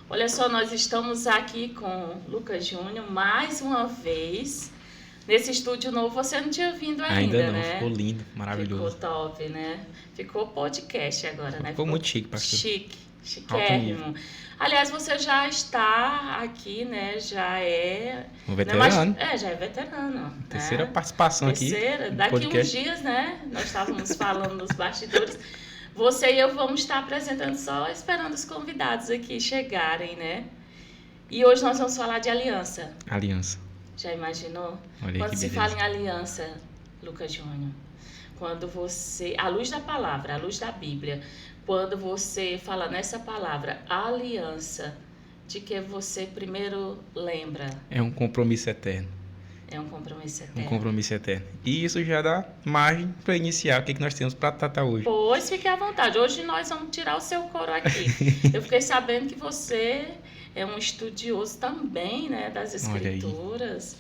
Olha só, nós estamos aqui com Lucas Júnior mais uma vez. Nesse estúdio novo você não tinha vindo ainda, não, né? Ficou lindo, maravilhoso. Ficou top, né? Ficou podcast agora, né? Ficou muito chique, pastor. Chiquérrimo. Aliás, você já está aqui, né? Já é... Um veterano. Já é veterano. Terceira participação Terceira. aqui. Daqui podcast. uns dias, né? Nós estávamos falando nos bastidores. Você e eu vamos estar apresentando só esperando os convidados aqui chegarem, né? E hoje nós vamos falar de aliança. Aliança. Já imaginou? Olha Quando que se beleza. fala em aliança, Lucas Júnior, quando você, à luz da palavra, à luz da Bíblia, quando você fala nessa palavra, aliança, de que você primeiro lembra? É um compromisso eterno. É um compromisso eterno. Um compromisso eterno. E isso já dá margem para iniciar o que nós temos para tratar hoje. Pois, fique à vontade. Hoje nós vamos tirar o seu couro aqui. Eu fiquei sabendo que você é um estudioso também, né, das escrituras.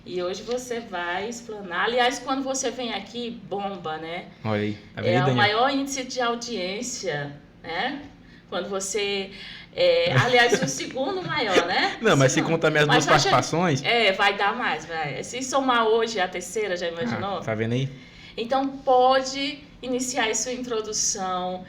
E hoje você vai explanar. Aliás, quando você vem aqui, bomba, né? Olha aí. É o maior índice de audiência, né? Quando você... aliás, o segundo maior, né? Não, mas se contar minhas duas participações... vai dar mais, vai. Se somar hoje a terceira, já imaginou? Tá vendo aí? Então, pode iniciar aí sua introdução.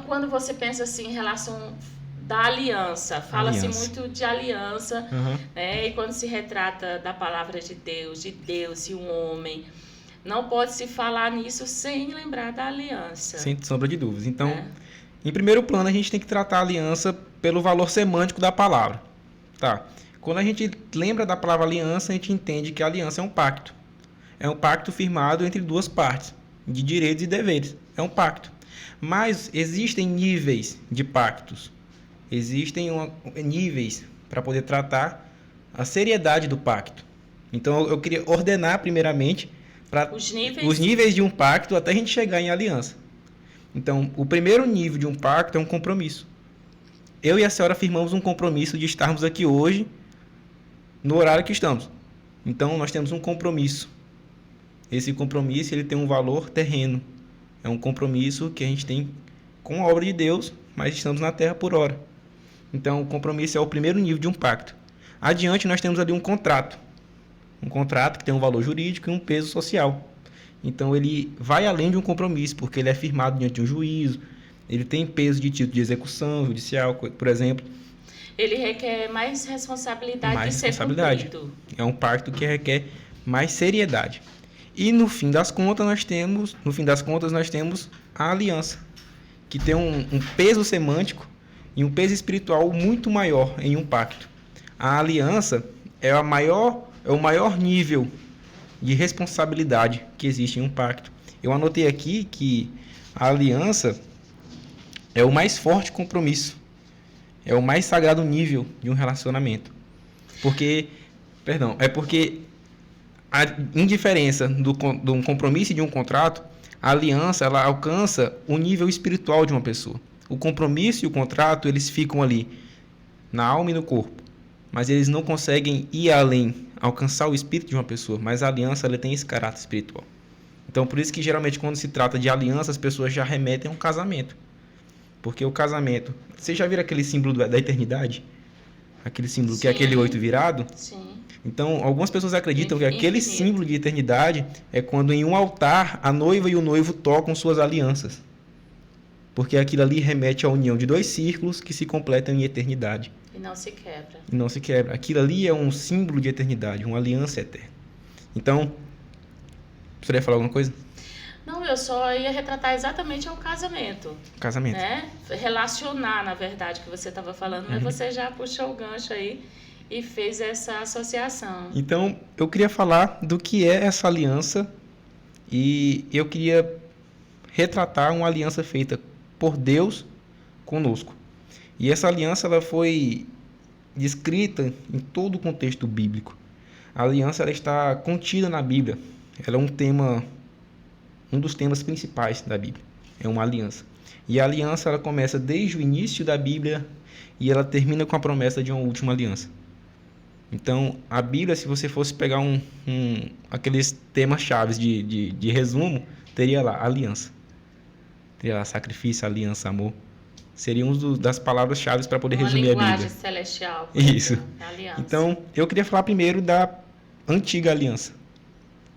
Quando você pensa assim em relação da aliança, fala-se muito de aliança, né? E quando se retrata da palavra de Deus e um homem, não pode se falar nisso sem lembrar da aliança. Sem sombra de dúvidas. Então, em primeiro plano, a gente tem que tratar a aliança pelo valor semântico da palavra. Tá? Quando a gente lembra da palavra aliança, a gente entende que a aliança é um pacto. É um pacto firmado entre duas partes, de direitos e deveres. É um pacto. Mas existem níveis de pactos. Existem níveis para poder tratar a seriedade do pacto. Então, eu queria ordenar primeiramente os níveis de um pacto até a gente chegar em aliança. Então, o primeiro nível de um pacto é um compromisso. Eu e a senhora firmamos um compromisso de estarmos aqui hoje no horário que estamos. Então, nós temos um compromisso. Esse compromisso ele tem um valor terreno. É um compromisso que a gente tem com a obra de Deus, mas estamos na terra por hora. Então, o compromisso é o primeiro nível de um pacto. Adiante, nós temos ali um contrato. Um contrato que tem um valor jurídico e um peso social. Então, ele vai além de um compromisso, porque ele é firmado diante de um juízo, ele tem peso de título de execução judicial, por exemplo. Ele requer mais responsabilidade de ser cumprido. É um pacto que requer mais seriedade. E no fim das contas nós temos a aliança, que tem um peso semântico e um peso espiritual muito maior em um pacto. A aliança é o maior nível de responsabilidade que existe em um pacto. Eu anotei aqui que a aliança é o mais forte compromisso, é o mais sagrado nível de um relacionamento. Porque a indiferença de um compromisso e de um contrato, a aliança ela alcança o nível espiritual de uma pessoa. O compromisso e o contrato, eles ficam ali na alma e no corpo, mas eles não conseguem ir além, alcançar o espírito de uma pessoa, mas a aliança ela tem esse caráter espiritual. Então, por isso que geralmente quando se trata de aliança, as pessoas já remetem a um casamento. Porque o casamento... Você já viram aquele símbolo da eternidade? Aquele símbolo Sim. Que é aquele 8 virado? Sim. Então, algumas pessoas acreditam que aquele símbolo de eternidade é quando em um altar a noiva e o noivo tocam suas alianças. Porque aquilo ali remete à união de dois círculos que se completam em eternidade. E não se quebra. E não se quebra. Aquilo ali é um símbolo de eternidade, uma aliança eterna. Então, você ia falar alguma coisa? Não, eu só ia retratar exatamente o casamento. Casamento. Né? Relacionar, na verdade, que você estava falando, mas você já puxou o gancho aí e fez essa associação. Então, eu queria falar do que é essa aliança e eu queria retratar uma aliança feita por Deus conosco. E essa aliança ela foi descrita em todo o contexto bíblico. A aliança ela está contida na Bíblia. Ela é um dos temas principais da Bíblia. É uma aliança. E a aliança ela começa desde o início da Bíblia e ela termina com a promessa de uma última aliança. Então, a Bíblia, se você fosse pegar aqueles temas chaves de resumo, teria lá aliança. Teria lá sacrifício, aliança, amor. Seria uma das palavras-chave para poder resumir a Bíblia. Uma linguagem celestial. Isso. Aliança. Então, eu queria falar primeiro da antiga aliança,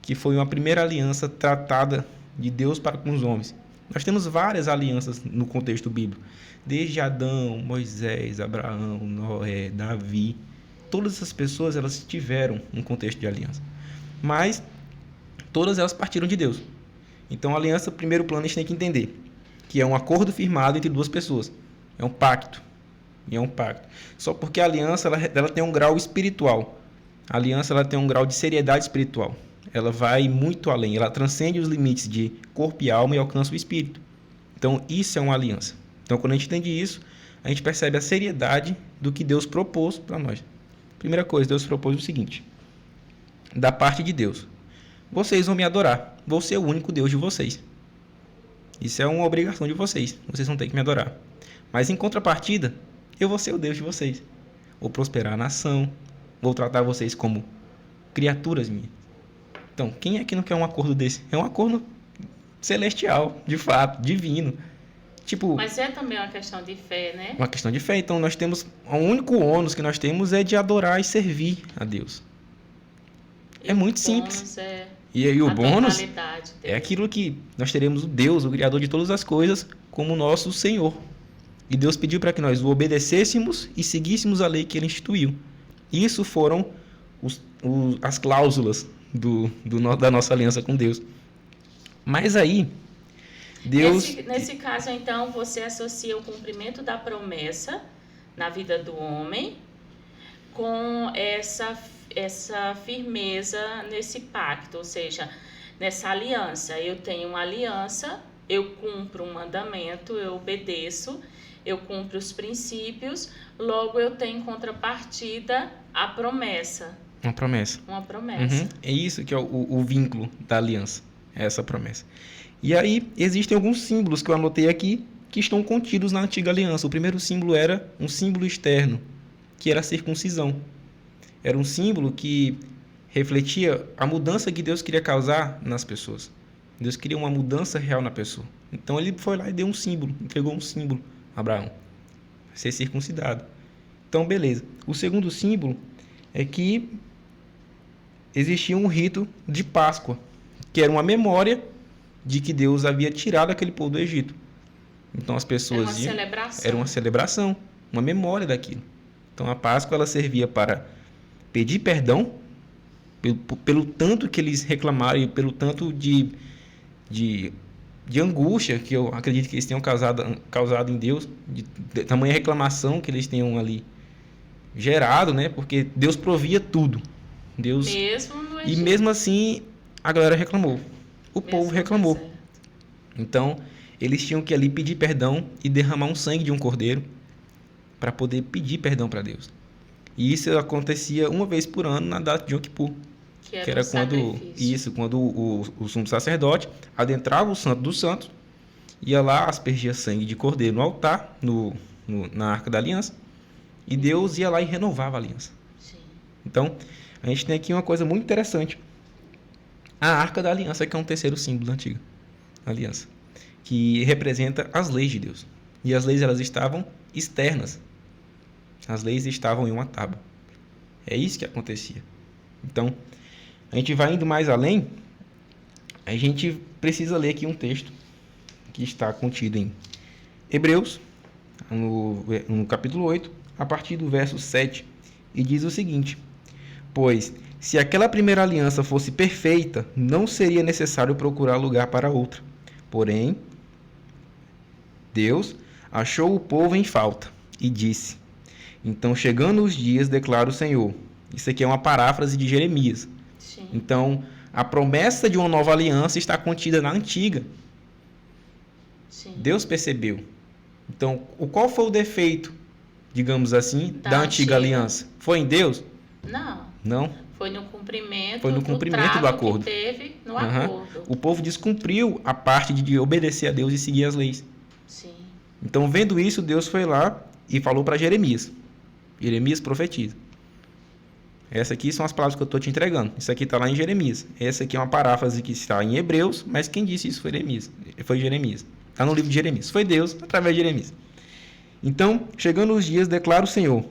que foi uma primeira aliança tratada de Deus para com os homens. Nós temos várias alianças no contexto bíblico, desde Adão, Moisés, Abraão, Noé, Davi. Todas essas pessoas, elas tiveram um contexto de aliança, mas todas elas partiram de Deus. Então, a aliança, primeiro plano, a gente tem que entender que é um acordo firmado entre duas pessoas. É um pacto. E é um pacto. Só porque a aliança ela tem um grau espiritual. A aliança ela tem um grau de seriedade espiritual. Ela vai muito além. Ela transcende os limites de corpo e alma e alcança o espírito. Então, isso é uma aliança. Então, quando a gente entende isso, a gente percebe a seriedade do que Deus propôs para nós. Primeira coisa, Deus propôs o seguinte. Da parte de Deus. Vocês vão me adorar. Vou ser o único Deus de vocês. Isso é uma obrigação de vocês. Vocês vão ter que me adorar. Mas em contrapartida, eu vou ser o Deus de vocês. Vou prosperar a nação. Vou tratar vocês como criaturas minhas. Então, quem é que não quer um acordo desse? É um acordo celestial, de fato, divino. Tipo, mas é também uma questão de fé, né? Uma questão de fé. Então, nós temos... O único ônus que nós temos é de adorar e servir a Deus. É muito simples. E aí o bônus é aquilo que nós teremos o Deus, o Criador de todas as coisas, como nosso Senhor. E Deus pediu para que nós o obedecêssemos e seguíssemos a lei que Ele instituiu. Isso foram as cláusulas da nossa aliança com Deus. Mas aí, Deus... Nesse caso, então, você associa o cumprimento da promessa na vida do homem com essa firmeza nesse pacto, ou seja, nessa aliança. Eu tenho uma aliança, eu cumpro um mandamento, eu obedeço, eu cumpro os princípios, logo eu tenho em contrapartida a promessa. Uma promessa. Uma promessa. Uhum. É isso que é o vínculo da aliança, é essa promessa. E aí existem alguns símbolos que eu anotei aqui que estão contidos na antiga aliança. O primeiro símbolo era um símbolo externo, que era a circuncisão. Era um símbolo que refletia a mudança que Deus queria causar nas pessoas. Deus queria uma mudança real na pessoa. Então ele foi lá e deu um símbolo, entregou um símbolo a Abraão, ser circuncidado. Então, beleza. O segundo símbolo é que existia um rito de Páscoa, que era uma memória de que Deus havia tirado aquele povo do Egito. Então as pessoas iam... Era uma celebração, uma memória daquilo. Então a Páscoa ela servia para pedir perdão pelo tanto que eles reclamaram e pelo tanto de angústia que eu acredito que eles tenham causado em Deus, de tamanha reclamação que eles tenham ali gerado, né? Porque Deus provia tudo. Deus... E mesmo assim a galera reclamou. O povo reclamou. Então eles tinham que ali pedir perdão e derramar um sangue de um cordeiro para poder pedir perdão para Deus. E isso acontecia uma vez por ano na data de Yom Kippur, que era quando o sumo sacerdote adentrava o Santo dos Santos, ia lá, aspergia sangue de cordeiro no altar, na Arca da Aliança, e Deus ia lá e renovava a aliança. Sim. Então, a gente tem aqui uma coisa muito interessante. A Arca da Aliança, que é um terceiro símbolo da antiga aliança, que representa as leis de Deus. E as leis elas estavam externas. As leis estavam em uma tábua. É isso que acontecia. Então, a gente vai indo mais além, a gente precisa ler aqui um texto que está contido em Hebreus, no capítulo 8, a partir do verso 7, e diz o seguinte: pois, se aquela primeira aliança fosse perfeita, não seria necessário procurar lugar para outra. Porém, Deus achou o povo em falta e disse: então, chegando os dias, declara o Senhor. Isso aqui é uma paráfrase de Jeremias. Sim. Então, a promessa de uma nova aliança está contida na antiga. Sim. Deus percebeu. Então, qual foi o defeito, digamos assim, da antiga aliança? Foi em Deus? Não. Foi no cumprimento, do acordo. Que teve no acordo. O povo descumpriu a parte de obedecer a Deus e seguir as leis. Sim. Então, vendo isso, Deus foi lá e falou para Jeremias. Jeremias profetiza. Essas aqui são as palavras que eu estou te entregando. Isso aqui está lá em Jeremias. Essa aqui é uma paráfrase que está em Hebreus, mas quem disse isso foi Jeremias. Está no livro de Jeremias. Foi Deus através de Jeremias. Então, chegando os dias, declara o Senhor,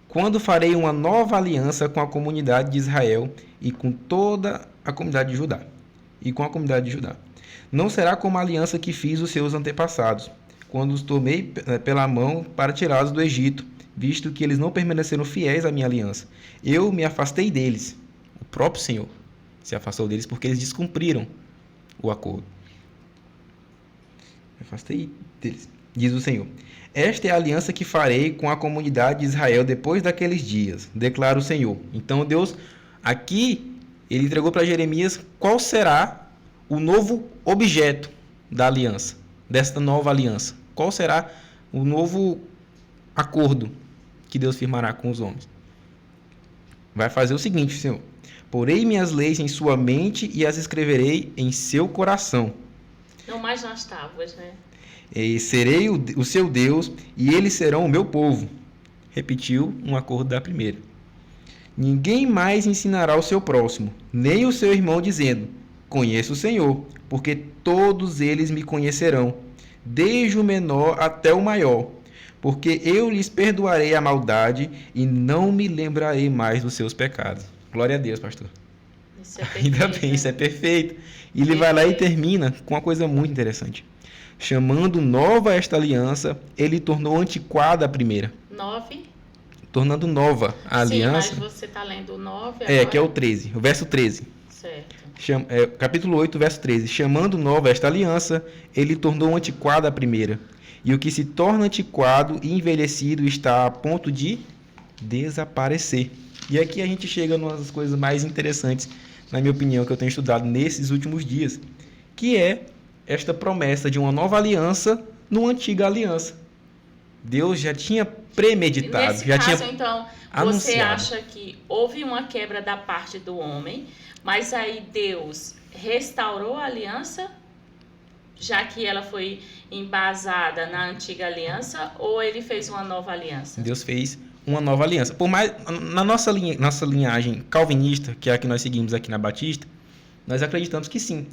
quando farei uma nova aliança com a comunidade de Israel e com toda a comunidade de Judá. Não será como a aliança que fiz os seus antepassados, quando os tomei pela mão para tirá-los do Egito, visto que eles não permaneceram fiéis à minha aliança. Eu me afastei deles. O próprio Senhor se afastou deles porque eles descumpriram o acordo. Me afastei deles, diz o Senhor. Esta é a aliança que farei com a comunidade de Israel depois daqueles dias, declara o Senhor. Então Deus, aqui, ele entregou para Jeremias qual será o novo objeto da aliança, desta nova aliança. Qual será o novo acordo que Deus firmará com os homens? Vai fazer o seguinte, Senhor. Porei minhas leis em sua mente e as escreverei em seu coração. Não mais nas tábuas, né? E serei o seu Deus e eles serão o meu povo. Repetiu um acordo da primeira. Ninguém mais ensinará o seu próximo, nem o seu irmão, dizendo, conheço o Senhor, porque todos eles me conhecerão, desde o menor até o maior, porque eu lhes perdoarei a maldade e não me lembrarei mais dos seus pecados. Glória a Deus, pastor. Isso é perfeito. Ainda bem, isso é perfeito. E ele vai lá e termina com uma coisa muito interessante. Chamando nova esta aliança, ele tornou antiquada a primeira. 9? Tornando nova a aliança. Sim, mas você está lendo o 9 agora? Que é o 13, o verso 13. Certo. Capítulo 8, verso 13. Chamando nova esta aliança, ele tornou antiquada a primeira. E o que se torna antiquado e envelhecido está a ponto de desaparecer. E aqui a gente chega numa das coisas mais interessantes, na minha opinião, que eu tenho estudado nesses últimos dias, que é esta promessa de uma nova aliança numa antiga aliança. Deus já tinha premeditado, Nesse já caso, tinha então, anunciado. Você acha que houve uma quebra da parte do homem, mas aí Deus restaurou a aliança, já que ela foi embasada na antiga aliança, ou ele fez uma nova aliança? Deus fez uma nova aliança. Por mais na nossa linhagem calvinista, que é a que nós seguimos aqui na Batista, nós acreditamos que sim,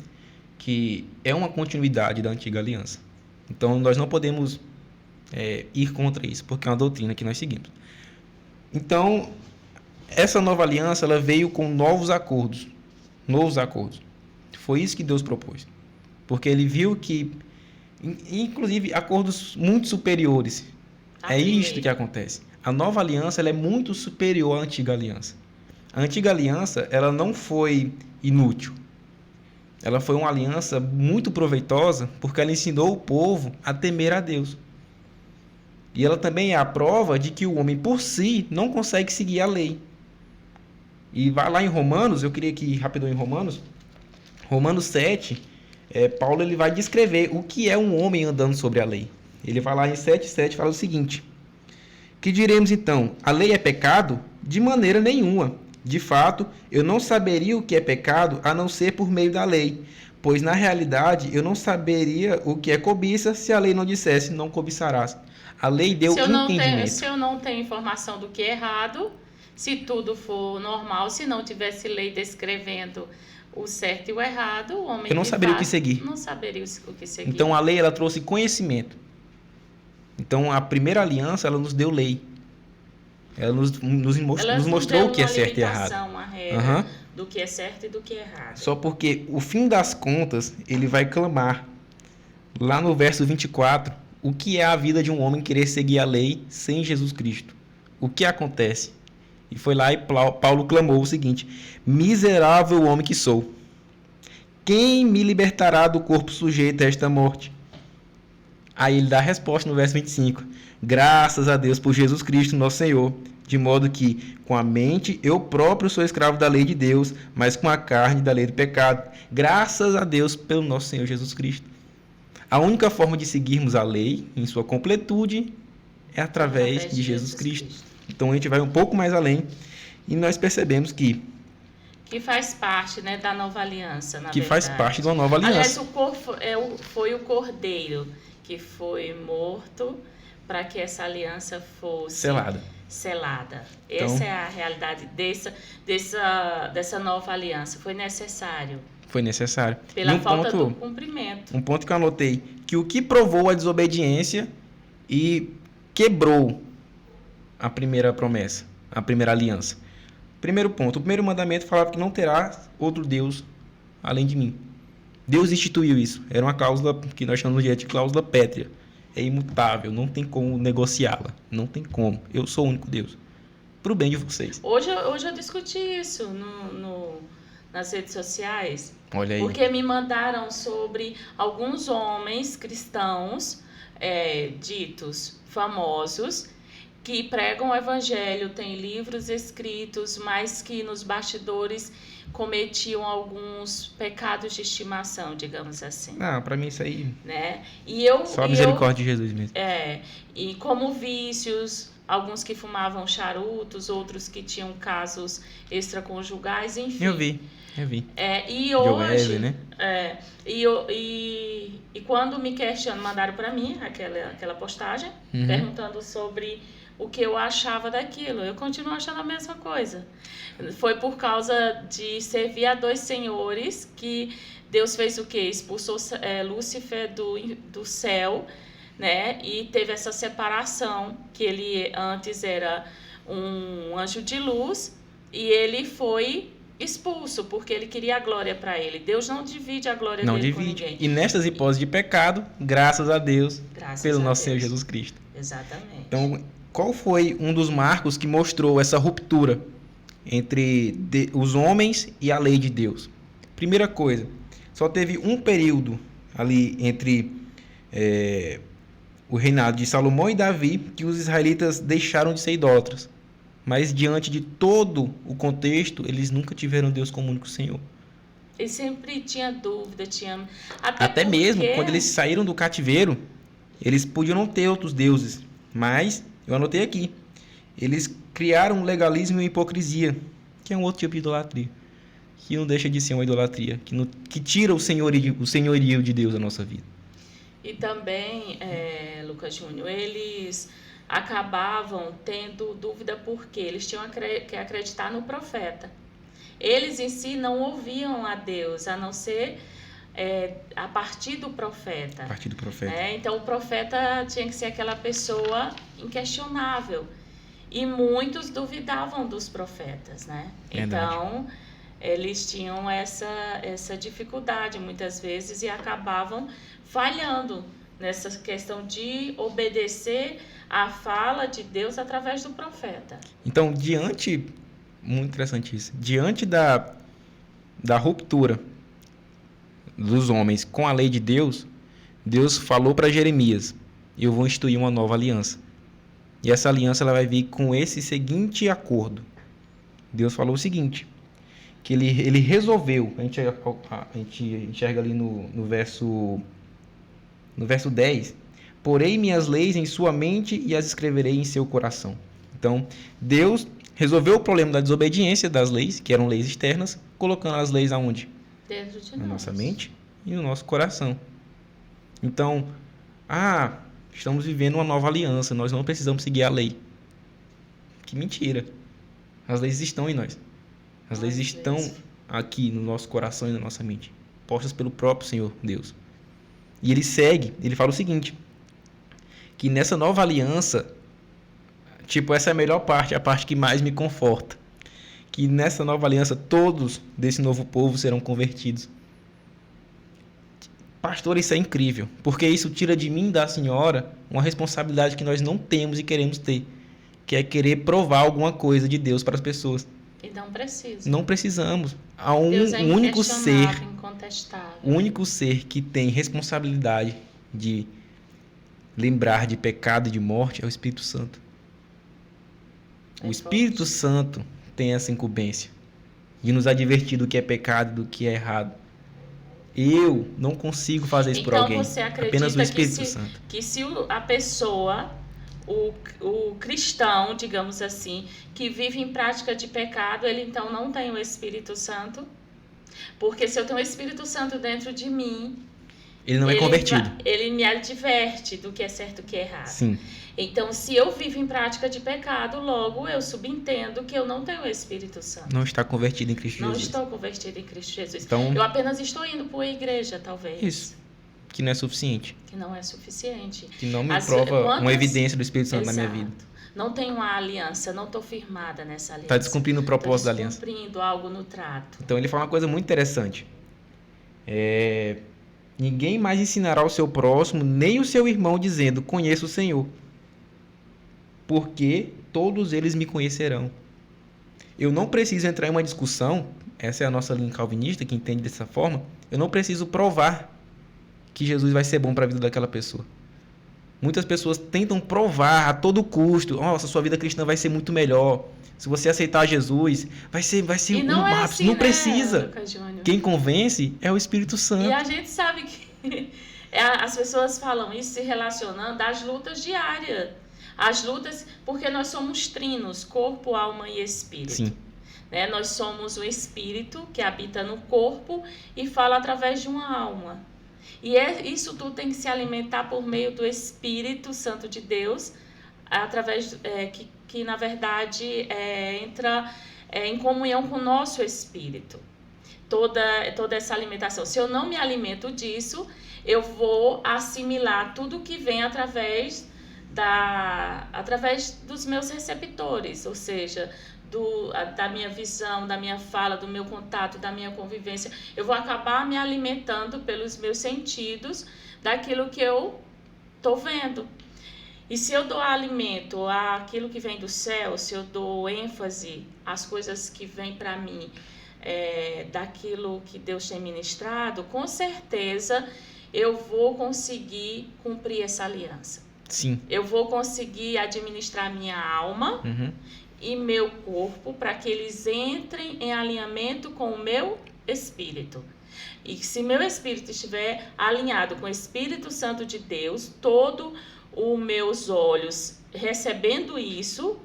que é uma continuidade da antiga aliança. Então nós não podemos ir contra isso, porque é uma doutrina que nós seguimos. Então essa nova aliança ela veio com novos acordos. Foi isso que Deus propôs, porque Ele viu que, inclusive, acordos muito superiores. É isto que acontece. A nova aliança ela é muito superior à antiga aliança. A antiga aliança ela não foi inútil. Ela foi uma aliança muito proveitosa porque ela ensinou o povo a temer a Deus. E ela também é a prova de que o homem por si não consegue seguir a lei. E vai lá em Romanos, eu queria que ir rapidão em Romanos 7, Paulo ele vai descrever o que é um homem andando sobre a lei. Ele vai lá em 7:7 e fala o seguinte: que diremos então? A lei é pecado? De maneira nenhuma. De fato, eu não saberia o que é pecado a não ser por meio da lei, pois na realidade eu não saberia o que é cobiça se a lei não dissesse não cobiçarás. A lei deu entendimento. Se eu não tenho informação do que é errado, se tudo for normal, se não tivesse lei descrevendo o certo e o errado, o homem eu não saberia o que seguir. Não saberia o que seguir. Então a lei ela trouxe conhecimento. Então a primeira aliança ela nos deu lei. Ela nos mostrou o que é certo e errado. Uma regra do que é certo e do que é errado. Só porque, o fim das contas, ele vai clamar, lá no verso 24, o que é a vida de um homem querer seguir a lei sem Jesus Cristo? O que acontece? E foi lá e Paulo clamou o seguinte: miserável homem que sou, quem me libertará do corpo sujeito a esta morte? Aí ele dá a resposta no verso 25. Graças a Deus por Jesus Cristo, nosso Senhor, de modo que, com a mente, eu próprio sou escravo da lei de Deus, mas com a carne da lei do pecado. Graças a Deus pelo nosso Senhor Jesus Cristo. A única forma de seguirmos a lei, em sua completude, é através de Jesus Cristo. Então a gente vai um pouco mais além e nós percebemos que faz parte, né, da nova aliança, na verdade. Faz parte de uma nova aliança. Aliás, o corpo foi o cordeiro que foi morto para que essa aliança fosse selada. Então, essa é a realidade dessa nova aliança. Foi necessário. Pela falta do cumprimento. Um ponto que eu anotei, que o que provou a desobediência e quebrou a primeira promessa, a primeira aliança. Primeiro ponto, o primeiro mandamento falava que não terá outro Deus além de mim. Deus instituiu isso. Era uma cláusula que nós chamamos de cláusula pétrea. É imutável, não tem como negociá-la. Não tem como. Eu sou o único Deus. Para o bem de vocês. Hoje eu discuti isso nas redes sociais. Olha aí. Porque me mandaram sobre alguns homens cristãos, ditos famosos, que pregam o evangelho, têm livros escritos, mas que nos bastidores cometiam alguns pecados de estimação, digamos assim. Não, para mim isso aí... Né? Só a misericórdia de Jesus mesmo. E como vícios, alguns que fumavam charutos, outros que tinham casos extraconjugais, enfim. Eu vi. E hoje... né? E quando me questionam, mandaram para mim aquela postagem, perguntando sobre o que eu achava daquilo. Eu continuo achando a mesma coisa. Foi por causa de servir a dois senhores que Deus fez o quê? Expulsou Lúcifer do céu, né? E teve essa separação, que ele antes era um anjo de luz e ele foi expulso, porque ele queria a glória para ele. Deus não divide a glória dele com ninguém. E nestas hipóteses de pecado, graças a Deus, pelo nosso Senhor Jesus Cristo. Exatamente. Então, qual foi um dos marcos que mostrou essa ruptura entre os homens e a lei de Deus? Primeira coisa, só teve um período ali entre o reinado de Salomão e Davi que os israelitas deixaram de ser idólatras. Mas diante de todo o contexto, eles nunca tiveram Deus como único Senhor. Eles sempre tinham dúvida, Até mesmo quando eles saíram do cativeiro, eles podiam não ter outros deuses, mas eu anotei aqui, eles criaram um legalismo e uma hipocrisia, que é um outro tipo de idolatria, que não deixa de ser uma idolatria, que tira o senhorio de Deus da nossa vida. E também, Lucas Júnior, eles acabavam tendo dúvida porque eles tinham que acreditar no profeta. Eles em si não ouviam a Deus, a não ser a partir do profeta. Então o profeta tinha que ser aquela pessoa inquestionável. E muitos duvidavam dos profetas, né? Verdade. Então eles tinham essa dificuldade muitas vezes e acabavam falhando nessa questão de obedecer a fala de Deus através do profeta. Então, muito interessante isso, diante da ruptura dos homens com a lei de Deus, Deus falou para Jeremias: eu vou instituir uma nova aliança. E essa aliança ela vai vir com esse seguinte acordo. Deus falou o seguinte, que ele resolveu, a gente enxerga ali no verso 10, porei minhas leis em sua mente e as escreverei em seu coração. Então, Deus resolveu o problema da desobediência das leis, que eram leis externas, colocando as leis aonde? Dentro de na nossa mente e no nosso coração. Então, estamos vivendo uma nova aliança, nós não precisamos seguir a lei. Que mentira. As leis estão em nós. As leis estão aqui no nosso coração e na nossa mente, postas pelo próprio Senhor Deus. E ele fala o seguinte, que nessa nova aliança, essa é a melhor parte, a parte que mais me conforta, que nessa nova aliança todos desse novo povo serão convertidos. Pastor, isso é incrível, porque isso tira de mim e da senhora uma responsabilidade que nós não temos e queremos ter, que é querer provar alguma coisa de Deus para as pessoas. E não precisa. Não precisamos. Há um Deus é único ser, incontestável. o único ser que tem responsabilidade de lembrar de pecado e de morte é o Espírito Santo. O Espírito Santo tem essa incumbência de nos advertir do que é pecado e do que é errado. Eu não consigo fazer isso por alguém. Então você acredita apenas o Espírito Santo. Que se a pessoa, o cristão, digamos assim, que vive em prática de pecado, ele então não tem o Espírito Santo? Porque se eu tenho o Espírito Santo dentro de mim, ele não é convertido. Ele me adverte do que é certo e o que é errado. Sim. Então, se eu vivo em prática de pecado, logo eu subentendo que eu não tenho o Espírito Santo. Não está convertido em Cristo Jesus. Não estou convertido em Cristo Jesus. Então, eu apenas estou indo para a igreja, talvez. Isso. que não é suficiente. Que não é suficiente. Que não me prova uma evidência do Espírito Santo na minha vida. Não tenho uma aliança, não estou firmada nessa aliança. Está descumprindo o propósito da aliança. Descumprindo algo no trato. Então ele fala uma coisa muito interessante. Ninguém mais ensinará ao seu próximo, nem o seu irmão, dizendo, conheço o Senhor. Porque todos eles me conhecerão. Eu não preciso entrar em uma discussão, essa é a nossa linha calvinista, que entende dessa forma, eu não preciso provar que Jesus vai ser bom para a vida daquela pessoa. Muitas pessoas tentam provar a todo custo, nossa, sua vida cristã vai ser muito melhor. Se você aceitar Jesus, vai ser e não é assim, não né, precisa. Quem convence é o Espírito Santo. E a gente sabe que as pessoas falam isso se relacionando às lutas diárias. As lutas, porque nós somos trinos, corpo, alma e espírito. Sim. Né? Nós somos o espírito que habita no corpo e fala através de uma alma. E isso tudo tem que se alimentar por meio do Espírito Santo de Deus, através que na verdade entra em comunhão com o nosso espírito. Toda essa alimentação. Se eu não me alimento disso, eu vou assimilar tudo que vem através dos meus receptores, ou seja, da minha visão, da minha fala, do meu contato, da minha convivência. Eu vou acabar me alimentando pelos meus sentidos daquilo que eu estou vendo. E se eu dou alimento àquilo que vem do céu, se eu dou ênfase às coisas que vêm para mim, daquilo que Deus tem ministrado, com certeza eu vou conseguir cumprir essa aliança. Sim. Eu vou conseguir administrar minha alma e meu corpo para que eles entrem em alinhamento com o meu espírito. E se meu espírito estiver alinhado com o Espírito Santo de Deus, todos os meus olhos recebendo isso,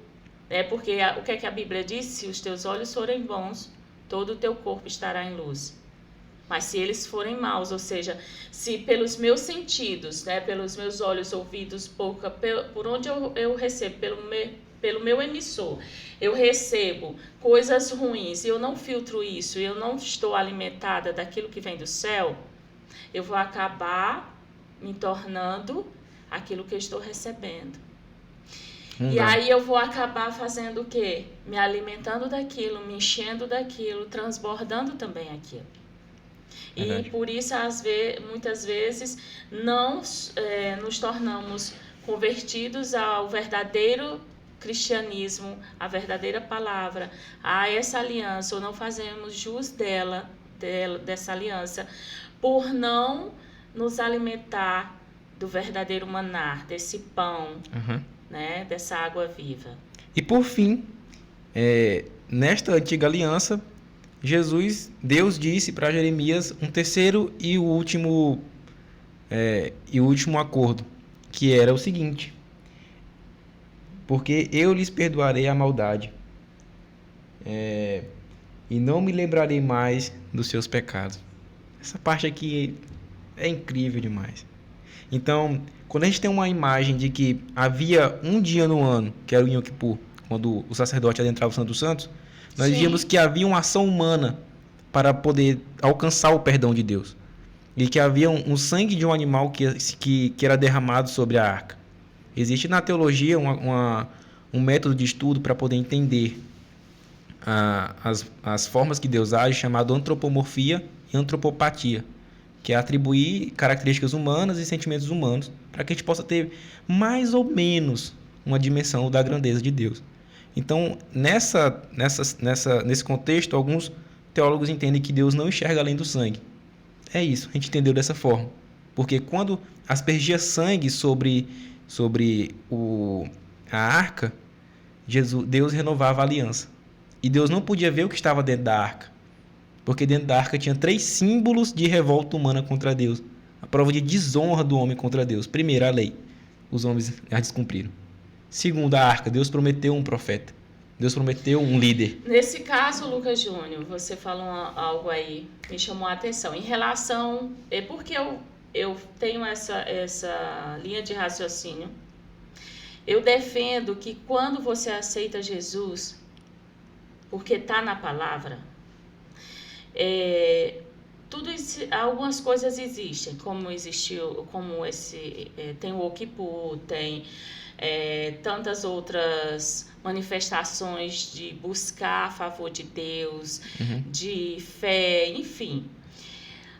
né, porque o que é que a Bíblia diz? Se os teus olhos forem bons, todo o teu corpo estará em luz. Mas se eles forem maus, ou seja, se pelos meus sentidos, né, pelos meus olhos, ouvidos, boca, por onde eu recebo, pelo meu emissor, eu recebo coisas ruins e eu não filtro isso, eu não estou alimentada daquilo que vem do céu, eu vou acabar me tornando aquilo que eu estou recebendo. E aí eu vou acabar fazendo o quê? Me alimentando daquilo, me enchendo daquilo, transbordando também aquilo. Verdade. E por isso, muitas vezes, não nos tornamos convertidos ao verdadeiro cristianismo, à verdadeira palavra, a essa aliança, ou não fazemos jus dessa aliança, por não nos alimentar do verdadeiro maná, desse pão, né, dessa água viva. E por fim, nesta antiga aliança, Deus disse para Jeremias um terceiro e último acordo, que era o seguinte: porque eu lhes perdoarei a maldade, e não me lembrarei mais dos seus pecados. Essa parte aqui é incrível demais. Então, quando a gente tem uma imagem de que havia um dia no ano, que era o Yom Kippur, quando o sacerdote adentrava o Santo dos Santos, nós víamos que havia uma ação humana para poder alcançar o perdão de Deus. E que havia um sangue de um animal que era derramado sobre a arca. Existe na teologia um método de estudo para poder entender as formas que Deus age, chamado antropomorfia e antropopatia, que é atribuir características humanas e sentimentos humanos para que a gente possa ter mais ou menos uma dimensão da grandeza de Deus. Então, nesse contexto, alguns teólogos entendem que Deus não enxerga além do sangue. É isso, a gente entendeu dessa forma. Porque quando aspergia sangue sobre a arca, Deus renovava a aliança. E Deus não podia ver o que estava dentro da arca. Porque dentro da arca tinha 3 símbolos de revolta humana contra Deus. A prova de desonra do homem contra Deus. Primeiro, a lei. Os homens a descumpriram. Segundo, a arca. Deus prometeu um profeta. Deus prometeu um líder. Nesse caso, Lucas Júnior, você falou algo aí, me chamou a atenção. Em relação... porque eu tenho essa linha de raciocínio. Eu defendo que quando você aceita Jesus, porque está na palavra, algumas coisas existem, como tem o Okipu, tem tantas outras manifestações de buscar a favor de Deus, de fé, enfim.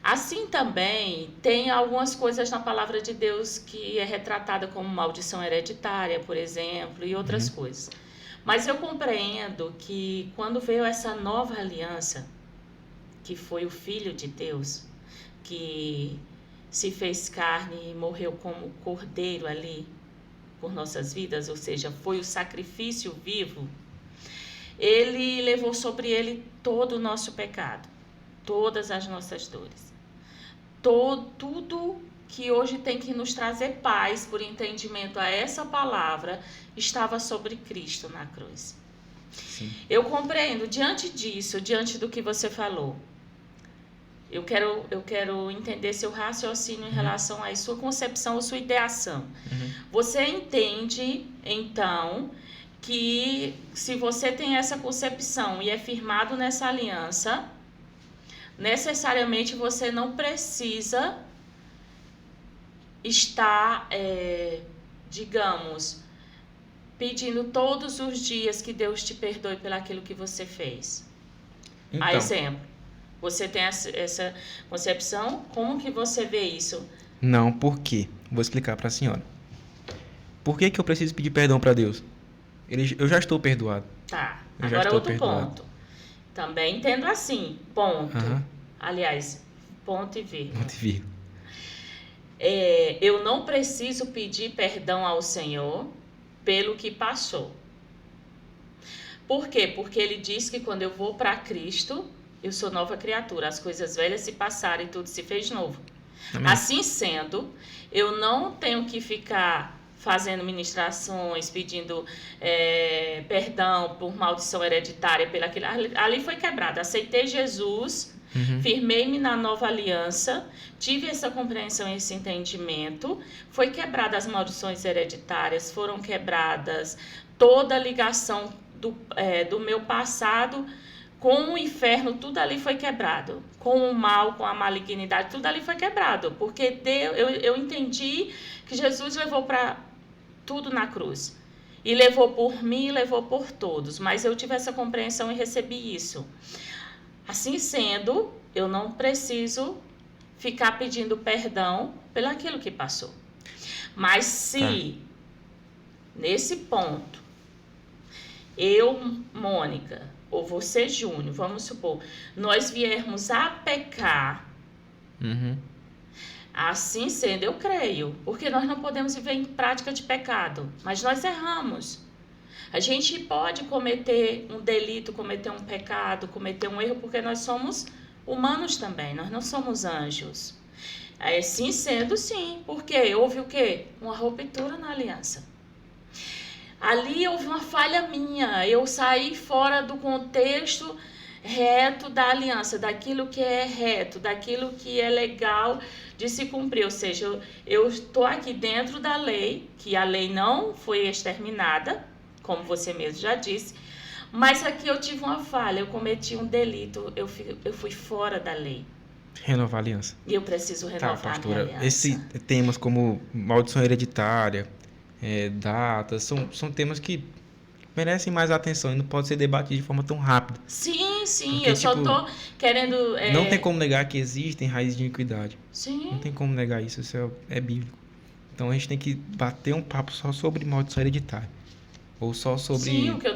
Assim também tem algumas coisas na palavra de Deus que é retratada como maldição hereditária, por exemplo, e outras coisas. Mas eu compreendo que quando veio essa nova aliança, que foi o Filho de Deus, que se fez carne e morreu como cordeiro ali por nossas vidas, ou seja, foi o sacrifício vivo, ele levou sobre ele todo o nosso pecado, todas as nossas dores. Tudo que hoje tem que nos trazer paz por entendimento a essa palavra estava sobre Cristo na cruz. Sim. Eu compreendo, diante disso, diante do que você falou, eu quero entender seu raciocínio em relação à sua concepção ou sua ideação. Você entende, então, que se você tem essa concepção e é firmado nessa aliança, necessariamente você não precisa estar, digamos, pedindo todos os dias que Deus te perdoe pelo aquilo que você fez. Então, a exemplo, você tem essa concepção? Como que você vê isso? Não, por quê? Vou explicar para a senhora. Por que eu preciso pedir perdão para Deus? Eu já estou perdoado. Tá, agora outro ponto. Também entendo assim, ponto. Aliás, ponto e vírgula. Ponto e vírgula. Eu não preciso pedir perdão ao Senhor pelo que passou. Por quê? Porque ele diz que quando eu vou para Cristo, eu sou nova criatura. As coisas velhas se passaram e tudo se fez novo. Amém. Assim sendo, eu não tenho que ficar fazendo ministrações, pedindo perdão por maldição hereditária, ali foi quebrado. Aceitei Jesus, firmei-me na nova aliança, tive essa compreensão e esse entendimento, foi quebrada as maldições hereditárias, foram quebradas toda a ligação do meu passado com o inferno, tudo ali foi quebrado, com o mal, com a malignidade, tudo ali foi quebrado, porque eu entendi que Jesus levou para tudo na cruz. E levou por mim, levou por todos. Mas eu tive essa compreensão e recebi isso. Assim sendo, eu não preciso ficar pedindo perdão pelo aquilo que passou. Mas se, nesse ponto, eu, Mônica, ou você, Júnior, vamos supor, nós viermos a pecar, assim sendo, eu creio, porque nós não podemos viver em prática de pecado, mas nós erramos. A gente pode cometer um delito, cometer um pecado, cometer um erro, porque nós somos humanos também, nós não somos anjos. Assim sendo, sim, porque houve o quê? Uma ruptura na aliança. Ali houve uma falha minha, eu saí fora do contexto reto da aliança, daquilo que é reto, daquilo que é legal de se cumprir, ou seja, eu estou aqui dentro da lei, que a lei não foi exterminada, como você mesmo já disse, mas aqui eu tive uma falha, eu cometi um delito, eu fui fora da lei. Renovar a aliança. E eu preciso renovar a minha aliança. Esses temas como maldição hereditária, datas, são temas que merecem mais atenção e não pode ser debatido de forma tão rápida. Sim, porque, eu só tô querendo... Não tem como negar que existem raízes de iniquidade. Sim. Não tem como negar isso, isso é bíblico. Então a gente tem que bater um papo só sobre maldição hereditária. Ou só sobre... Sim, o que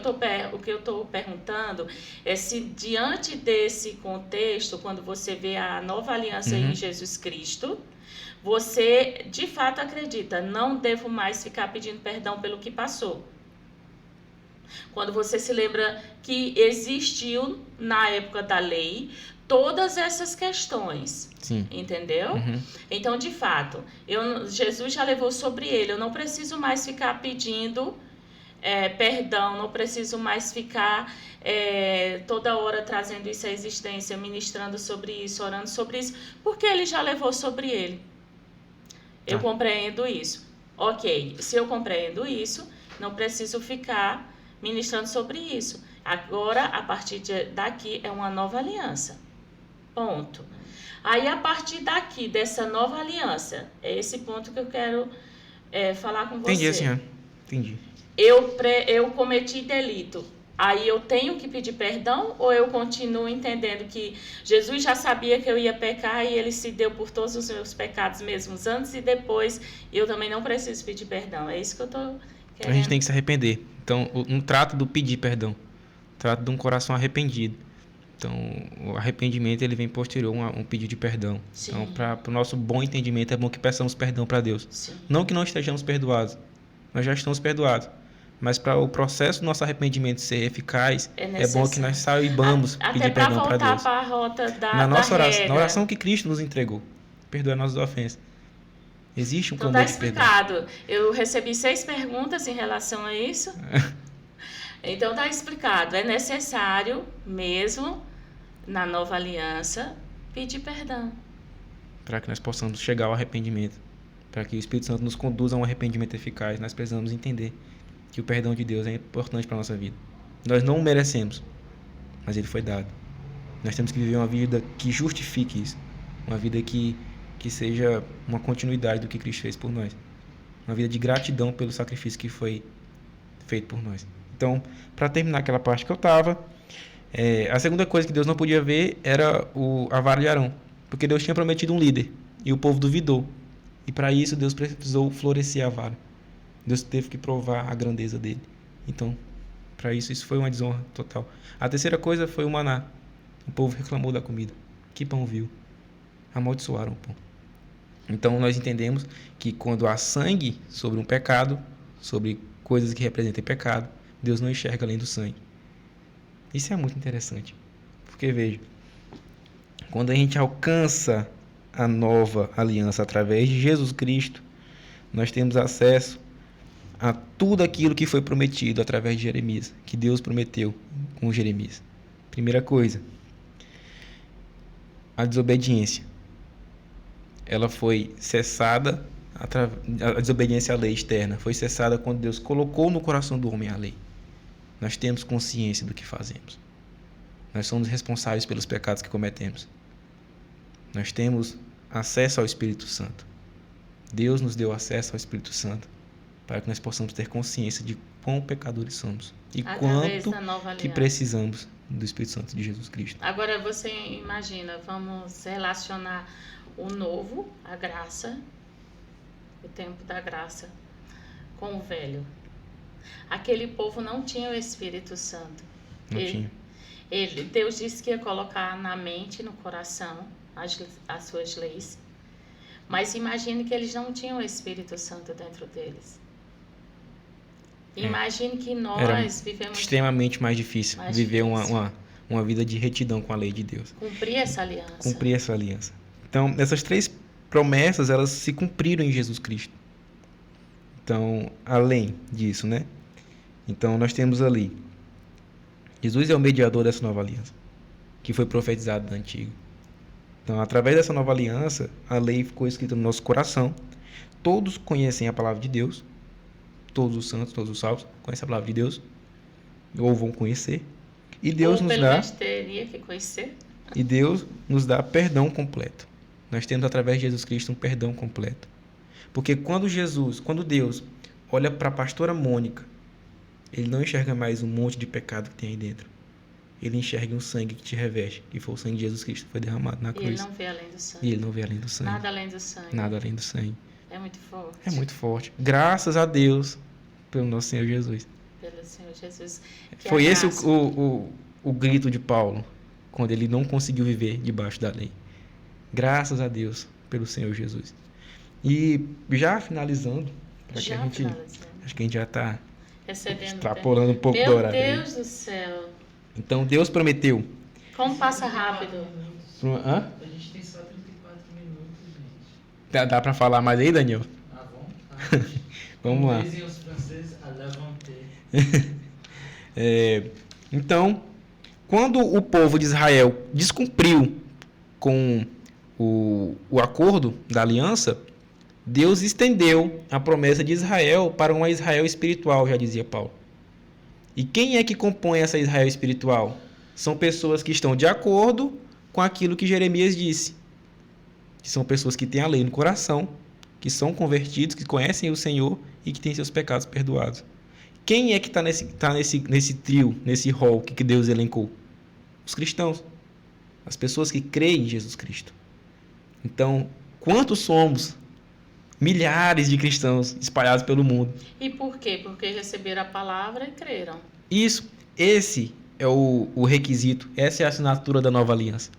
eu tô perguntando é se diante desse contexto, quando você vê a nova aliança em Jesus Cristo, você de fato acredita, não devo mais ficar pedindo perdão pelo que passou. Quando você se lembra que existiu, na época da lei, todas essas questões. Sim. Entendeu? Então, de fato, Jesus já levou sobre ele. Eu não preciso mais ficar pedindo perdão, não preciso mais ficar toda hora trazendo isso à existência, ministrando sobre isso, orando sobre isso, porque ele já levou sobre ele. Eu compreendo isso. Ok, se eu compreendo isso, não preciso ficar ministrando sobre isso. Agora, a partir daqui, é uma nova aliança. Ponto. Aí, a partir daqui, dessa nova aliança, é esse ponto que eu quero falar com você. Entendi, senhora. Entendi. Eu cometi delito. Aí eu tenho que pedir perdão ou eu continuo entendendo que Jesus já sabia que eu ia pecar e ele se deu por todos os meus pecados mesmo antes e depois, e eu também não preciso pedir perdão? É isso que eu estou querendo. A gente tem que se arrepender. Então, não trata do pedir perdão. Trata de um coração arrependido. Então, o arrependimento ele vem posterior a um pedido de perdão. Sim. Então, para o nosso bom entendimento, é bom que peçamos perdão para Deus. Sim. Não que não estejamos perdoados. Nós já estamos perdoados. Mas para o processo do nosso arrependimento ser eficaz, é bom que nós saibamos pedir perdão para Deus. Até para voltar para a rota na nossa oração, na oração que Cristo nos entregou. Perdoa nossas ofensas. Existe um clamor de perdão. Então está explicado. Eu recebi 6 perguntas em relação a isso. Então está explicado. É necessário mesmo, na nova aliança, pedir perdão. Para que nós possamos chegar ao arrependimento. Para que o Espírito Santo nos conduza a um arrependimento eficaz, nós precisamos entender que o perdão de Deus é importante para a nossa vida. Nós não o merecemos, mas ele foi dado. Nós temos que viver uma vida que justifique isso. Uma vida que seja uma continuidade do que Cristo fez por nós. Uma vida de gratidão pelo sacrifício que foi feito por nós. Então, para terminar aquela parte que eu estava, a segunda coisa que Deus não podia ver era a vara de Arão. Porque Deus tinha prometido um líder e o povo duvidou. E para isso Deus precisou florescer a vara. Deus teve que provar a grandeza dele. Então, para isso foi uma desonra total. A terceira coisa foi o maná. O povo reclamou da comida. Que pão viu? Amaldiçoaram o pão. Então, nós entendemos que quando há sangue sobre um pecado, sobre coisas que representem pecado, Deus não enxerga além do sangue. Isso é muito interessante. Porque, veja, quando a gente alcança a nova aliança através de Jesus Cristo, nós temos acesso a tudo aquilo que foi prometido através de Jeremias, que Deus prometeu com Jeremias. Primeira coisa, a desobediência. Ela foi cessada, a desobediência à lei externa foi cessada quando Deus colocou no coração do homem a lei. Nós temos consciência do que fazemos. Nós somos responsáveis pelos pecados que cometemos. Nós temos acesso ao Espírito Santo. Deus nos deu acesso ao Espírito Santo para que nós possamos ter consciência de quão pecadores somos e quanto que precisamos do Espírito Santo de Jesus Cristo. Agora você imagina, vamos relacionar o novo, a graça, o tempo da graça, com o velho. Aquele povo não tinha o Espírito Santo. Não tinha. Deus disse que ia colocar na mente, no coração, as suas leis. Mas imagine que eles não tinham o Espírito Santo dentro deles. Imagine que nós vivemos... extremamente mais difícil viver uma vida de retidão com a lei de Deus. Cumprir essa aliança. Cumprir essa aliança. Então, essas 3 promessas, elas se cumpriram em Jesus Cristo. Então, além disso, né? Então, nós temos ali, Jesus é o mediador dessa nova aliança, que foi profetizado da antiga. Então, através dessa nova aliança, a lei ficou escrita no nosso coração. Todos conhecem a palavra de Deus. Todos os santos, todos os salvos conhecem a palavra de Deus. Ou vão conhecer. E Deus nos dá... teria que conhecer. E Deus nos dá perdão completo. Nós temos, através de Jesus Cristo, um perdão completo. Porque quando Deus olha para a pastora Mônica, ele não enxerga mais um monte de pecado que tem aí dentro. Ele enxerga um sangue que te reveste, que foi o sangue de Jesus Cristo que foi derramado na cruz. E ele não vê além do sangue. E ele não vê além do sangue. Nada além do sangue. Nada além do sangue. É muito forte. É muito forte. Graças a Deus pelo nosso Senhor Jesus. Pelo Senhor Jesus. Foi esse o grito de Paulo, quando ele não conseguiu viver debaixo da lei. Graças a Deus pelo Senhor Jesus. E já finalizando, acho que a gente já está extrapolando um pouco do horário. Meu Deus do céu. Então Deus prometeu. Como passa rápido? Hã? A gente tem só 34 minutos, gente. Dá para falar mais aí, Daniel? Ah, bom. Vamos lá. Dizem os franceses, à la volonté. Então, quando o povo de Israel descumpriu com o acordo da aliança, Deus estendeu a promessa de Israel para uma Israel espiritual, já dizia Paulo. E quem é que compõe essa Israel espiritual? São pessoas que estão de acordo com aquilo que Jeremias disse. que são pessoas que têm a lei no coração, que são convertidos, que conhecem o Senhor e que têm seus pecados perdoados. Quem é que está nesse trio, nesse rol que Deus elencou? Os cristãos. As pessoas que creem em Jesus Cristo. Então, quantos somos? Milhares de cristãos espalhados pelo mundo. E por quê? Porque receberam a palavra e creram. Isso, esse é o requisito, essa é a assinatura da nova aliança.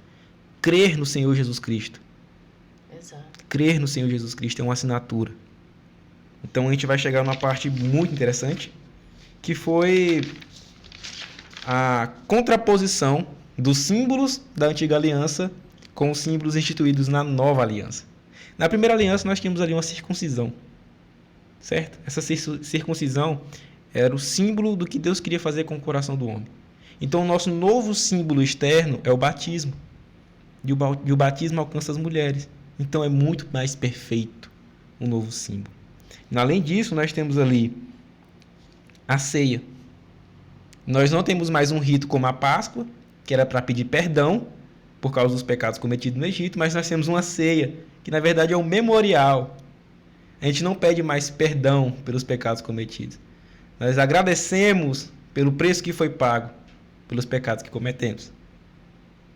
Crer no Senhor Jesus Cristo. Exato. Crer no Senhor Jesus Cristo é uma assinatura. Então a gente vai chegar numa parte muito interessante, que foi a contraposição dos símbolos da antiga aliança com os símbolos instituídos na nova aliança. Na primeira aliança nós tínhamos ali uma circuncisão, certo? Essa circuncisão era o símbolo do que Deus queria fazer com o coração do homem. Então o nosso novo símbolo externo é o batismo. E o batismo alcança as mulheres. Então é muito mais perfeito o novo símbolo. Além disso, nós temos ali a ceia. Nós não temos mais um rito como a Páscoa, que era para pedir perdão por causa dos pecados cometidos no Egito, mas nós temos uma ceia, que na verdade é um memorial. A gente não pede mais perdão pelos pecados cometidos. Nós agradecemos pelo preço que foi pago pelos pecados que cometemos.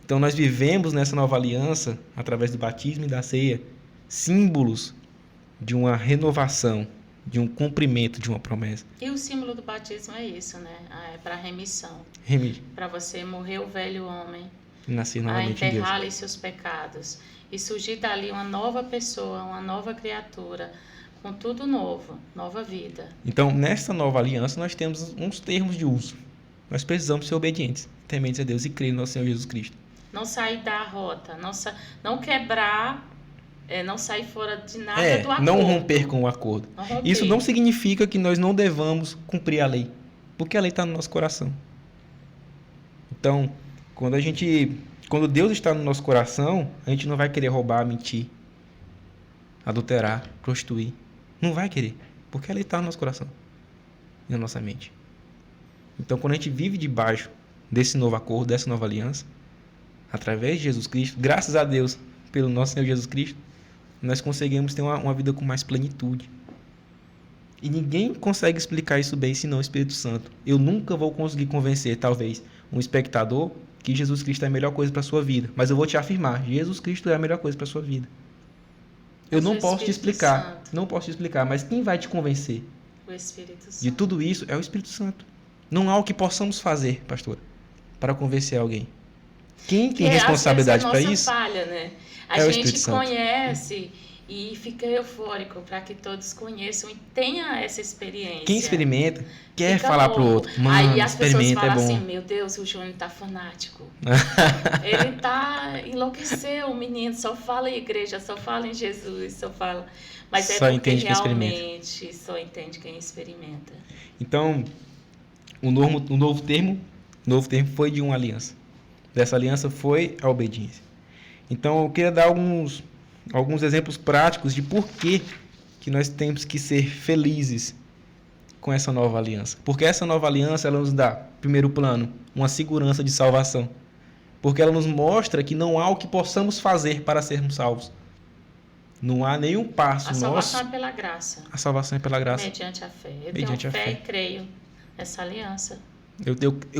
Então nós vivemos nessa nova aliança, através do batismo e da ceia, símbolos de uma renovação, de um cumprimento de uma promessa. E o símbolo do batismo é isso, né? É para remissão. Para você morrer o velho homem. Nascer novamente em Deus. Enterrar ali seus pecados. E surgir dali uma nova pessoa, uma nova criatura, com tudo novo, nova vida. Então, nessa nova aliança, nós temos uns termos de uso. Nós precisamos ser obedientes, tementes a Deus e crer no nosso Senhor Jesus Cristo. Não sair da rota, não quebrar, não sair fora de nada do acordo. Não romper com o acordo. Isso não significa que nós não devamos cumprir a lei, porque a lei está no nosso coração. Então, quando Deus está no nosso coração, a gente não vai querer roubar, mentir, adulterar, prostituir. Não vai querer, porque a lei está no nosso coração e na nossa mente. Então, quando a gente vive debaixo desse novo acordo, dessa nova aliança, através de Jesus Cristo, graças a Deus pelo nosso Senhor Jesus Cristo, nós conseguimos ter uma vida com mais plenitude. E ninguém consegue explicar isso bem senão o Espírito Santo. Eu nunca vou conseguir convencer, talvez, um espectador que Jesus Cristo é a melhor coisa para a sua vida. Mas eu vou te afirmar, Jesus Cristo é a melhor coisa para a sua vida. Eu não posso te explicar, mas quem vai te convencer o Espírito Santo. De tudo isso é o Espírito Santo. Não há o que possamos fazer, pastora, para convencer alguém. Quem tem responsabilidade para isso? Falha, né? A gente conhece e fica eufórico para que todos conheçam e tenham essa experiência. Quem experimenta quer falar pro outro. Mano, aí as pessoas falam é bom. assim, meu Deus, o Júnior tá fanático. Ele tá enlouqueceu, o menino só fala em igreja, só fala em Jesus, só fala. Mas só porque realmente só entende quem experimenta. Então, o novo termo foi de uma aliança. Dessa aliança foi a obediência. Então, eu queria dar alguns exemplos práticos de por que nós temos que ser felizes com essa nova aliança. Porque essa nova aliança, ela nos dá, primeiro plano, uma segurança de salvação. Porque ela nos mostra que não há o que possamos fazer para sermos salvos. Não há nenhum passo nosso. A salvação é pela graça. A salvação é pela graça. Mediante a fé. Eu tenho fé e creio nessa aliança.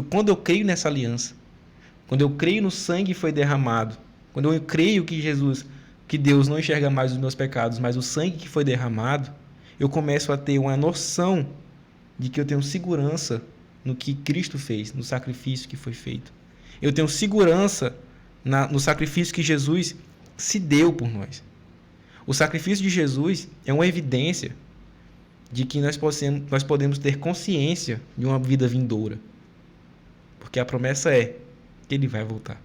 Quando eu creio nessa aliança, quando eu creio no sangue que foi derramado, quando eu creio que Deus não enxerga mais os meus pecados, mas o sangue que foi derramado, eu começo a ter uma noção de que eu tenho segurança no que Cristo fez, no sacrifício que foi feito. Eu tenho segurança no sacrifício que Jesus se deu por nós. O sacrifício de Jesus é uma evidência de que nós podemos ter consciência de uma vida vindoura. Porque a promessa é que Ele vai voltar.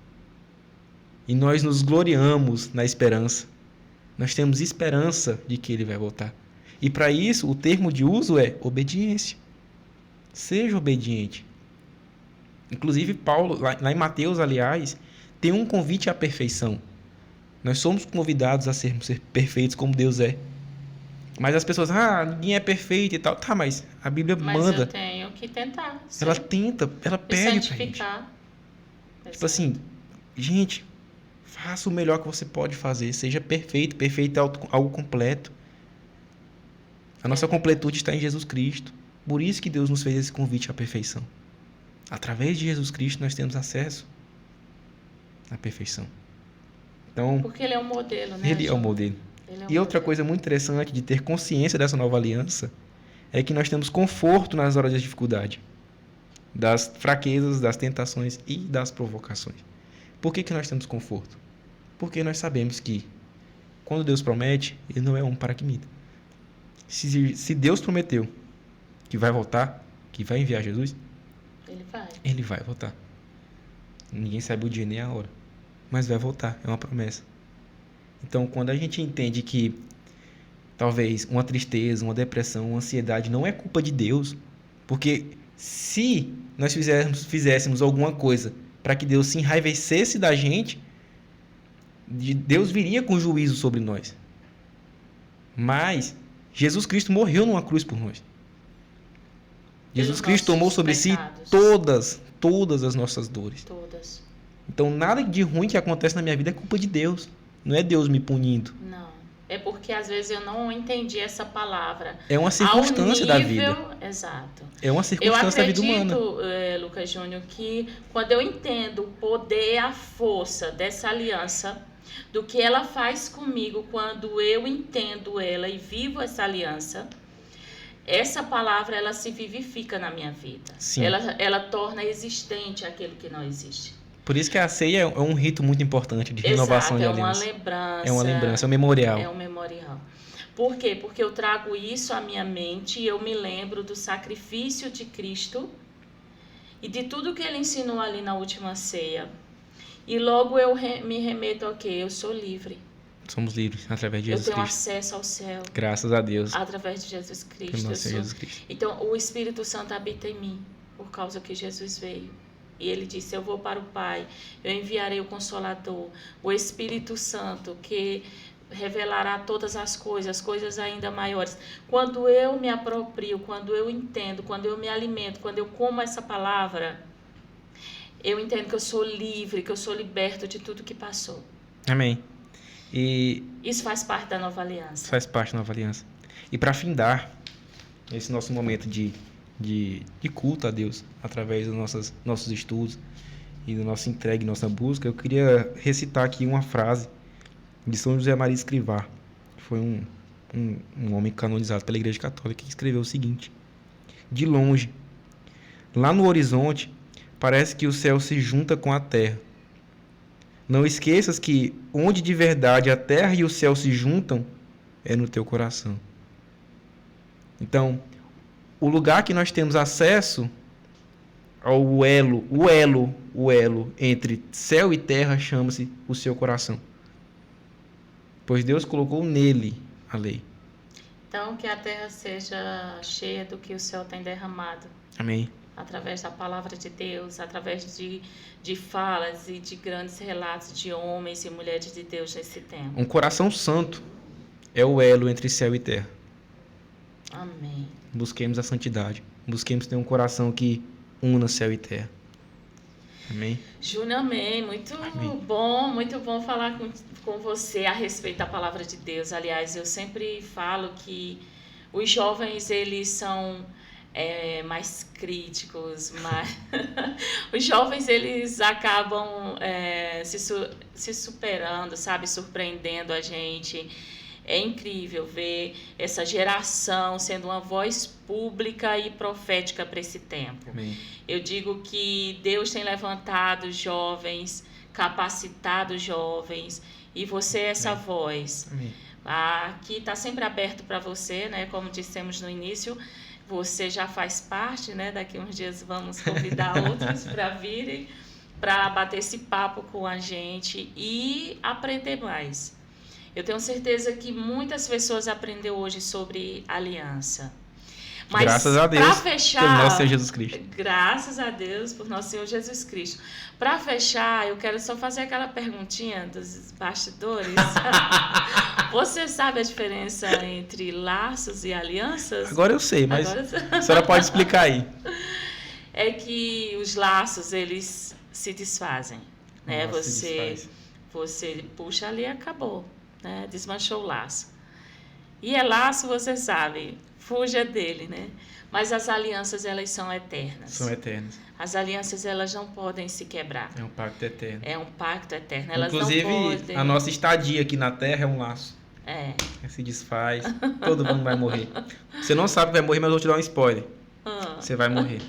E nós nos gloriamos na esperança. Nós temos esperança de que Ele vai voltar. E para isso, o termo de uso é obediência. Seja obediente. Inclusive, Paulo, lá em Mateus, aliás, tem um convite à perfeição. Nós somos convidados a sermos perfeitos como Deus é. Mas as pessoas, ninguém é perfeito e tal. Tá, mas a Bíblia manda. Mas eu tenho que tentar. Sim. Ela tenta, ela pede pra gente. Tipo assim, gente, Faça o melhor que você pode fazer. Seja perfeito. Perfeito é algo completo. A nossa completude está em Jesus Cristo. Por isso que Deus nos fez esse convite à perfeição. Através de Jesus Cristo nós temos acesso à perfeição. Então, porque Ele é o modelo, né? Ele é o modelo. E outra coisa muito interessante de ter consciência dessa nova aliança é que nós temos conforto nas horas de dificuldade, das fraquezas, das tentações e das provocações. Por que nós temos conforto? Porque nós sabemos que quando Deus promete, Ele não é homem para que minta. Se Deus prometeu que vai voltar, que vai enviar Jesus, Ele vai voltar. Ninguém sabe o dia nem a hora, mas vai voltar, é uma promessa. Então, quando a gente entende que talvez uma tristeza, uma depressão, uma ansiedade não é culpa de Deus, porque se nós fizéssemos alguma coisa para que Deus se enraivecesse da gente, Deus viria com juízo sobre nós. Mas Jesus Cristo morreu numa cruz por nós. Jesus Cristo tomou sobre si todas as nossas dores. Todas. Então, nada de ruim que acontece na minha vida é culpa de Deus. Não é Deus me punindo. Não. É porque, às vezes, eu não entendi essa palavra. É uma circunstância da vida. Exato. É uma circunstância da vida humana. Eu acredito, Lucas Júnior, que quando eu entendo o poder, a força dessa aliança, do que ela faz comigo, quando eu entendo ela e vivo essa aliança, essa palavra, ela se vivifica na minha vida. Sim. Ela torna existente aquilo que não existe. Por isso que a ceia é um rito muito importante de renovação de aliança. É uma lembrança. É uma lembrança, é um memorial. É um memorial. Por quê? Porque eu trago isso à minha mente e eu me lembro do sacrifício de Cristo e de tudo que Ele ensinou ali na última ceia. E logo eu me remeto ao quê? Eu sou livre. Somos livres através de Jesus Cristo. Eu tenho Cristo. acesso ao céu. Graças a Deus. Através de Jesus Cristo. Jesus Cristo. Então, o Espírito Santo habita em mim por causa que Jesus veio. E Ele disse, eu vou para o Pai, eu enviarei o Consolador, o Espírito Santo, que revelará todas as coisas ainda maiores. Quando eu me aproprio, quando eu entendo, quando eu me alimento, quando eu como essa palavra, eu entendo que eu sou livre, que eu sou liberto de tudo que passou. Amém. E isso faz parte da nova aliança. Faz parte da nova aliança. E para findar esse nosso momento de culto a Deus, através dos nossos estudos e da nossa entrega e nossa busca, eu queria recitar aqui uma frase de São José Maria Escrivá. Foi um homem canonizado pela Igreja Católica que escreveu o seguinte: de longe, lá no horizonte, parece que o céu se junta com a terra. Não esqueças que onde de verdade a terra e o céu se juntam é no teu coração. Então, o lugar que nós temos acesso ao elo entre céu e terra chama-se o seu coração. Pois Deus colocou nele a lei. Então, que a terra seja cheia do que o céu tem derramado. Amém. Através da palavra de Deus, através de falas e de grandes relatos de homens e mulheres de Deus nesse tempo. Um coração santo é o elo entre céu e terra. Amém. Busquemos a santidade. Busquemos ter um coração que una céu e terra. Amém? Júnior, amém. Muito bom falar com você a respeito da palavra de Deus. Aliás, eu sempre falo que os jovens, eles são mais críticos, os jovens, eles acabam se superando, sabe? Surpreendendo a gente. É incrível ver essa geração sendo uma voz pública e profética para esse tempo. Amém. Eu digo que Deus tem levantado jovens, capacitado jovens, e você é essa voz. Amém. Aqui está sempre aberto para você, né? Como dissemos no início, você já faz parte, né? Daqui uns dias vamos convidar outros para virem, para bater esse papo com a gente e aprender mais. Eu tenho certeza que muitas pessoas aprenderam hoje sobre aliança. Mas graças a Deus, fechar, por nosso Senhor Jesus Cristo. Graças a Deus por nosso Senhor Jesus Cristo. Para fechar, eu quero só fazer aquela perguntinha dos bastidores. Você sabe a diferença entre laços e alianças? Agora eu sei, mas a senhora pode explicar aí. É que os laços, eles se desfazem, né? Você Você puxa ali e acabou, né? Desmanchou o laço. E é laço, você sabe, fuja dele, né? Mas as alianças, elas são eternas. São eternas. As alianças, elas não podem se quebrar. É um pacto eterno. É um pacto eterno. Elas Inclusive, não podem... a nossa estadia aqui na Terra é um laço. Se desfaz, todo mundo vai morrer. Você não sabe que vai morrer, mas eu vou te dar um spoiler. Você vai morrer.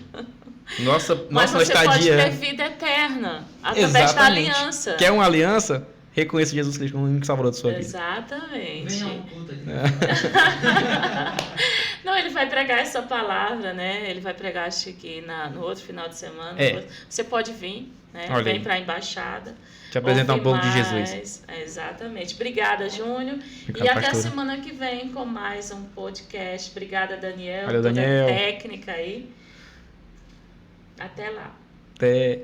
Mas você estadia... pode ter vida eterna através da aliança. Quer uma aliança? Reconheça Jesus Cristo como o único salvador da sua vida. Exatamente. Venha ao culto aqui. Não, ele vai pregar essa palavra, né? Ele vai pregar, acho que no outro final de semana. Você pode vir, né? Vem para a embaixada. Te apresentar um pouco de Jesus. Exatamente. Obrigada, Júnior. Obrigado, e até pastora. a semana que vem com mais um podcast. Obrigada, Daniel. Valeu, toda Daniel. a técnica aí. Até lá. Até.